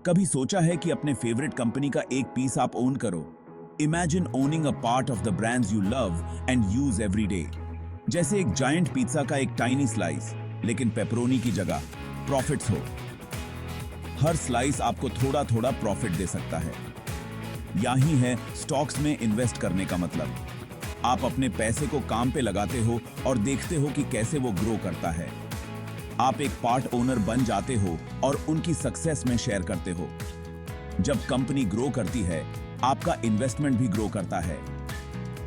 कभी सोचा है कि अपने फेवरेट कंपनी का एक पीस आप ओन करो? Imagine owning a part of the brands you love and use every day. जैसे एक जायंट पिज्जा का एक टाइनी स्लाइस, लेकिन पेपरोनी की जगह प्रॉफिट्स हो। हर स्लाइस आपको थोड़ा थोड़ा प्रॉफिट दे सकता है। यही है स्टॉक्स में इन्वेस्ट करने का मतलब। आप अपने पैसे को काम पे लगाते हो और देखते हो कि कैसे वो ग्रो करता है। आप एक पार्ट ओनर बन जाते हो और उनकी सक्सेस में शेयर करते हो। जब कंपनी ग्रो करती है, आपका इन्वेस्टमेंट भी ग्रो करता है।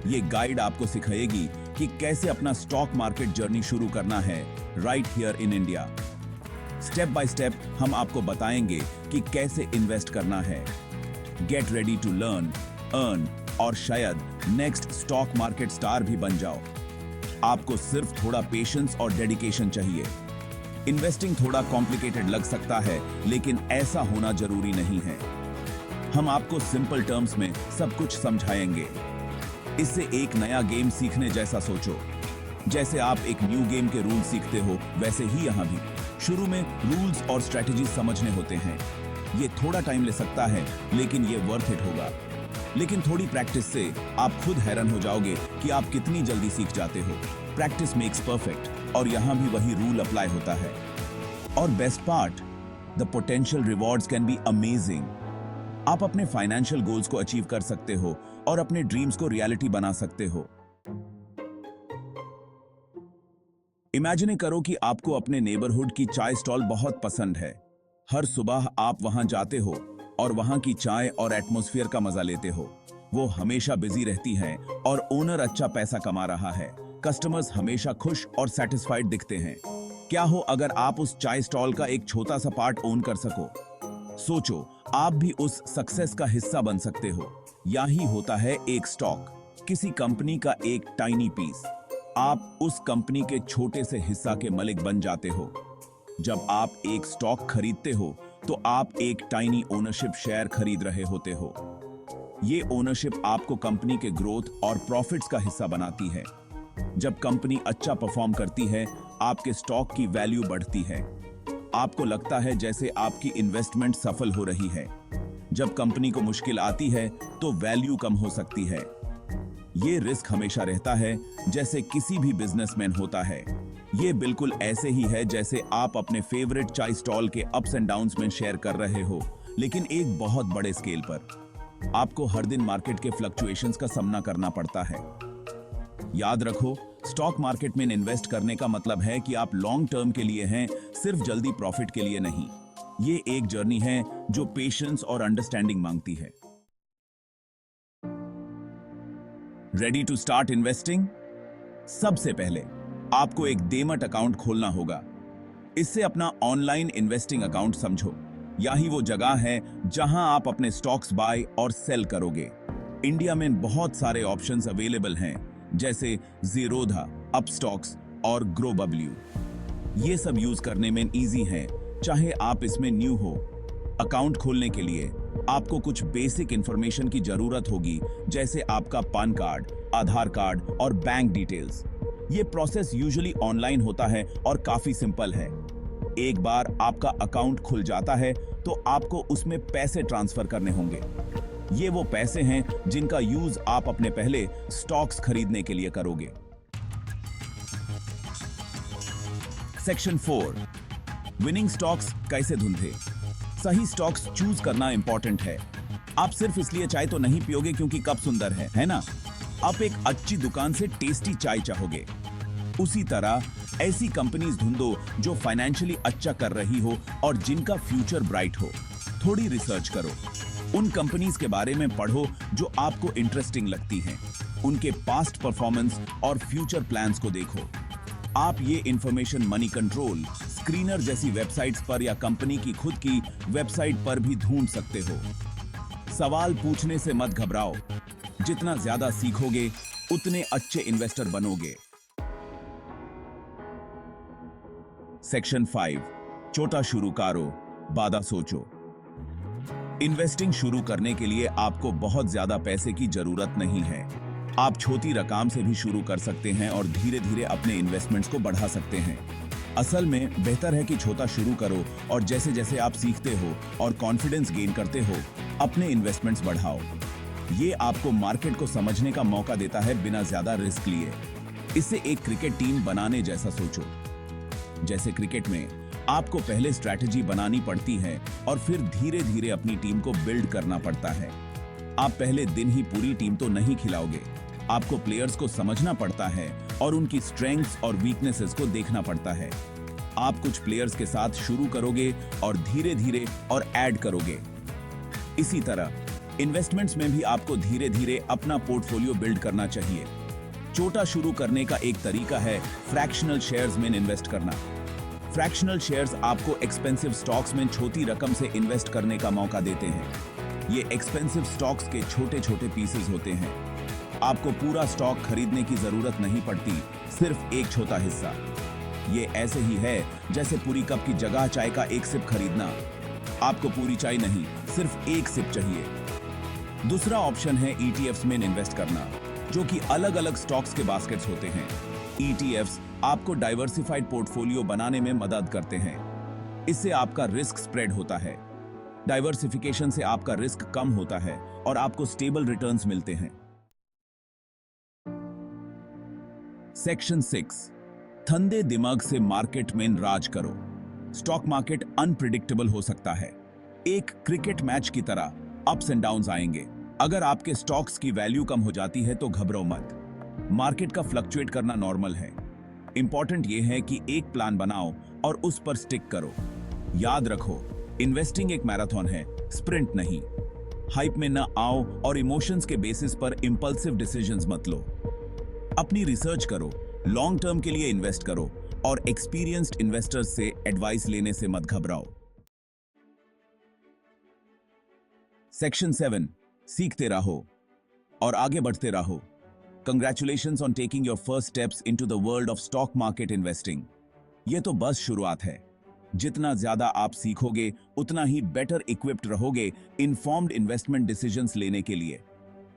ये गाइड आपको सिखाएगी कि कैसे अपना स्टॉक मार्केट जर्नी शुरू करना है right here in India. Step by step हम आपको बताएंगे कि कैसे इन्वेस्ट करना है। Get ready to learn, earn और शायद नेक्स्ट स्टॉक मार्केट स्टार भी बन जाओ। आपको सिर्फ थोड़ा पेशेंस और डेडिकेशन चाहिए। इन्वेस्टिंग थोड़ा कॉम्प्लिकेटेड लग सकता है, लेकिन ऐसा होना जरूरी नहीं है। हम आपको सिंपल टर्म्स में सब कुछ समझाएंगे। इससे एक नया गेम सीखने जैसा सोचो। जैसे आप एक न्यू गेम के रूल सीखते हो, वैसे ही यहां भी शुरू में रूल्स और स्ट्रेटजी समझने होते हैं। ये थोड़ा टाइम ले सकता है, लेकिन ये वर्थ इट होगा। लेकिन थोड़ी प्रैक्टिस से आप खुद हैरान हो जाओगे कि आप कितनी जल्दी सीख जाते हो। प्रैक्टिस मेक्स परफेक्ट, और यहां भी वही रूल अप्लाई होता है। और best part, the potential rewards can be amazing. आप अपने फाइनेंशियल गोल्स को अचीव कर सकते हो और अपने ड्रीम्स को रियलिटी बना सकते हो। इमेजिन करो कि आपको अपने नेबरहुड की चाय स्टॉल बहुत पसंद है। हर सुबह आप वहां जाते हो और वहां की चाय और एटमॉस्फेयर का मजा लेते हो। वो हमेशा बिजी रहती है और ओनर अच्छा पैसा कमा रहा है। कस्टमर्स हमेशा खुश और सेटिस्फाइड दिखते हैं। क्या हो अगर आप उस चाय स्टॉल का एक छोटा सा पार्ट ओन कर सको? सोचो, आप भी उस सक्सेस का हिस्सा बन सकते हो। यही होता है एक स्टॉक, किसी कंपनी का एक टाइनी पीस। आप उस कंपनी के छोटे से हिस्सा के मालिक बन जाते हो। जब आप एक स्टॉक खरीदते हो, तो आप एक टाइनी ओनरशिप शेयर खरीद रहे होते हो। ये ओनरशिप आपको कंपनी के ग्रोथ और प्रॉफिट्स का हिस्सा बनाती है। जब कंपनी अच्छा परफॉर्म करती है, आपके स्टॉक की वैल्यू बढ़ती है। आपको लगता है जैसे आपकी इन्वेस्टमेंट सफल हो रही है। जब कंपनी को मुश्किल आती है, तो वैल्यू कम हो सकती है। ये रिस्क हमेशा रहता है, जैसे किसी भी बिजनेसमैन होता है। ये बिल्कुल ऐसे ही है जैसे आप अपने फेवरेट चाय स्टॉल के अप्स एंड डाउन्स में शेयर कर रहे हो, लेकिन एक बहुत बड़े स्केल पर। आपको हर दिन मार्केट के फ्लक्चुएशंस का सामना करना पड़ता है। याद रखो, स्टॉक मार्केट में इन्वेस्ट करने का मतलब है कि आप लॉन्ग टर्म के लिए हैं, सिर्फ जल्दी प्रॉफिट के लिए नहीं। ये एक जर्नी है जो पेशेंस और अंडरस्टैंडिंग मांगती है। Ready to start investing? सबसे पहले आपको एक डीमैट अकाउंट खोलना होगा। इससे अपना ऑनलाइन इन्वेस्टिंग अकाउंट समझो। यही वो जगह है जहां आप अपने स्टॉक्स बाय और सेल करोगे। इंडिया में बहुत सारे ऑप्शंस अवेलेबल हैं, जैसे ज़ीरोधा, अपस्टॉक्स और ग्रोबब्ल्यू। ये सब यूज करने में इजी है, चाहे आप इसमें न्यू हो। अकाउंट खोलने के लिए आपको कुछ बेसिक इंफॉर्मेशन की जरूरत होगी, जैसे आपका पान कार्ड, आधार कार्ड और बैंक डिटेल्स। ये प्रोसेस यूजुअली ऑनलाइन होता है और काफी सिंपल है। एक बार आपका अकाउंट खुल जाता है, तो आपको उसमें पैसे ट्रांसफर करने होंगे। ये वो पैसे हैं जिनका यूज आप अपने पहले स्टॉक्स खरीदने के लिए करोगे। सेक्शन 4, विनिंग स्टॉक्स कैसे ढूंढे? सही स्टॉक्स चूज करना इंपॉर्टेंट है। आप सिर्फ इसलिए चाय तो नहीं पियोगे क्योंकि कप सुंदर है ना? आप एक अच्छी दुकान से टेस्टी चाय चाहोगे। उसी तरह ऐसी कंपनीज ढूंढो जो फाइनेंशियली अच्छा कर रही हो और जिनका फ्यूचर ब्राइट हो। थोड़ी रिसर्च करो, उन कंपनीज के बारे में पढ़ो जो आपको इंटरेस्टिंग लगती हैं। उनके पास्ट परफॉर्मेंस और फ्यूचर प्लान्स को देखो। आप ये इंफॉर्मेशन मनी कंट्रोल, स्क्रीनर जैसी वेबसाइट्स पर या कंपनी की खुद की वेबसाइट पर भी ढूंढ सकते हो। सवाल पूछने से मत घबराओ। जितना ज्यादा सीखोगे, उतने अच्छे इन्वेस्टर बनोगे। सेक्शन 5, छोटा शुरू करो, बादा सोचो। इन्वेस्टिंग शुरू करने के लिए आपको बहुत ज्यादा पैसे की जरूरत नहीं है। आप छोटी रकम से भी शुरू कर सकते हैं और धीरे धीरे अपने इन्वेस्टमेंट्स को बढ़ा सकते हैं। असल में बेहतर है कि छोटा शुरू करो और जैसे जैसे आप सीखते हो और कॉन्फिडेंस गेन करते हो, अपने इन्वेस्टमेंट्स बढ़ाओ। ये आपको मार्केट को समझने का मौका देता है बिना ज्यादा रिस्क लिए। इससे एक क्रिकेट टीम बनाने जैसा सोचो। जैसे क्रिकेट में आपको पहले स्ट्रैटेजी बनानी पड़ती है और फिर धीरे धीरे अपनी टीम को बिल्ड करना पड़ता है। आप पहले दिन ही पूरी टीम तो नहीं खिलाओगे, आपको प्लेयर्स को समझना पड़ता है और उनकी स्ट्रेंथ्स और वीकनेसेस को देखना पड़ता है। आप कुछ प्लेयर्स के साथ शुरू करोगे और धीरे धीरे और ऐड करोगे। इसी तरह इन्वेस्टमेंट्स में भी आपको धीरे धीरे अपना पोर्टफोलियो बिल्ड करना चाहिए। छोटा शुरू करने का एक तरीका है फ्रैक्शनल शेयर्स में इन्वेस्ट करना। फ्रैक्शनल शेयर्स आपको एक्सपेंसिव स्टॉक्स में छोटी रकम से इन्वेस्ट करने का मौका देते हैं। ये एक्सपेंसिव स्टॉक्स के छोटे छोटे पीसेस होते हैं। आपको पूरा स्टॉक खरीदने की जरूरत नहीं पड़ती, सिर्फ एक छोटा हिस्सा। ये ऐसे ही है जैसे पूरी कप की जगह चाय का एक सिप खरीदना। आपको पूरी चाय नहीं, सिर्फ एक सिप चाहिए। दूसरा ऑप्शन है ETFs में इन्वेस्ट करना, जो कि अलग अलग स्टॉक्स के बास्केट्स होते हैं। ETFs आपको डाइवर्सिफाइड पोर्टफोलियो बनाने में मदद करते हैं। इससे आपका रिस्क स्प्रेड होता है। डाइवर्सिफिकेशन से आपका रिस्क कम होता है और आपको स्टेबल रिटर्न्स मिलते हैं। सेक्शन 6, ठंडे दिमाग से मार्केट में राज करो। स्टॉक मार्केट अनप्रिडिक्टेबल हो सकता है। एक क्रिकेट मैच की तरह अप्स एंड डाउन्स आएंगे। अगर आपके स्टॉक्स की वैल्यू कम हो जाती है तो घबराओ मत। मार्केट का फ्लक्चुएट करना नॉर्मल है। इंपॉर्टेंट यह है कि एक प्लान बनाओ और उस पर स्टिक करो। याद रखो, इन्वेस्टिंग एक मैराथन है, स्प्रिंट नहीं। हाइप में न आओ और इमोशंस के बेसिस पर इंपल्सिव डिसीजंस मत लो। अपनी रिसर्च करो, लॉन्ग टर्म के लिए इन्वेस्ट करो और एक्सपीरियंस्ड इन्वेस्टर्स से एडवाइस लेने से मत घबराओ। सेक्शन 7, सीखते रहो और आगे बढ़ते रहो। Congratulations on taking your first steps into the world of stock market investing. यह तो बस शुरुआत है। जितना ज्यादा आप सीखोगे, उतना ही बेटर इक्विप्ड रहोगे इन्फॉर्म्ड इन्वेस्टमेंट डिसीजंस लेने के लिए।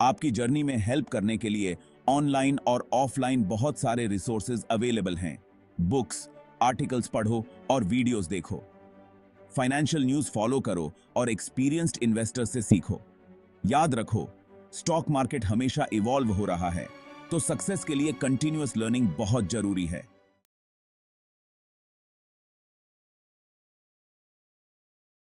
आपकी जर्नी में हेल्प करने के लिए ऑनलाइन और ऑफलाइन बहुत सारे रिसोर्सेज अवेलेबल हैं। बुक्स, आर्टिकल्स पढ़ो और वीडियोस देखो। फाइनेंशियल न्यूज़ फॉलो करो और एक्सपीरियंस्ड इन्वेस्टर से सीखो। याद रखो, स्टॉक मार्केट हमेशा इवॉल्व हो रहा है, तो सक्सेस के लिए कंटिन्यूअस लर्निंग बहुत जरूरी है।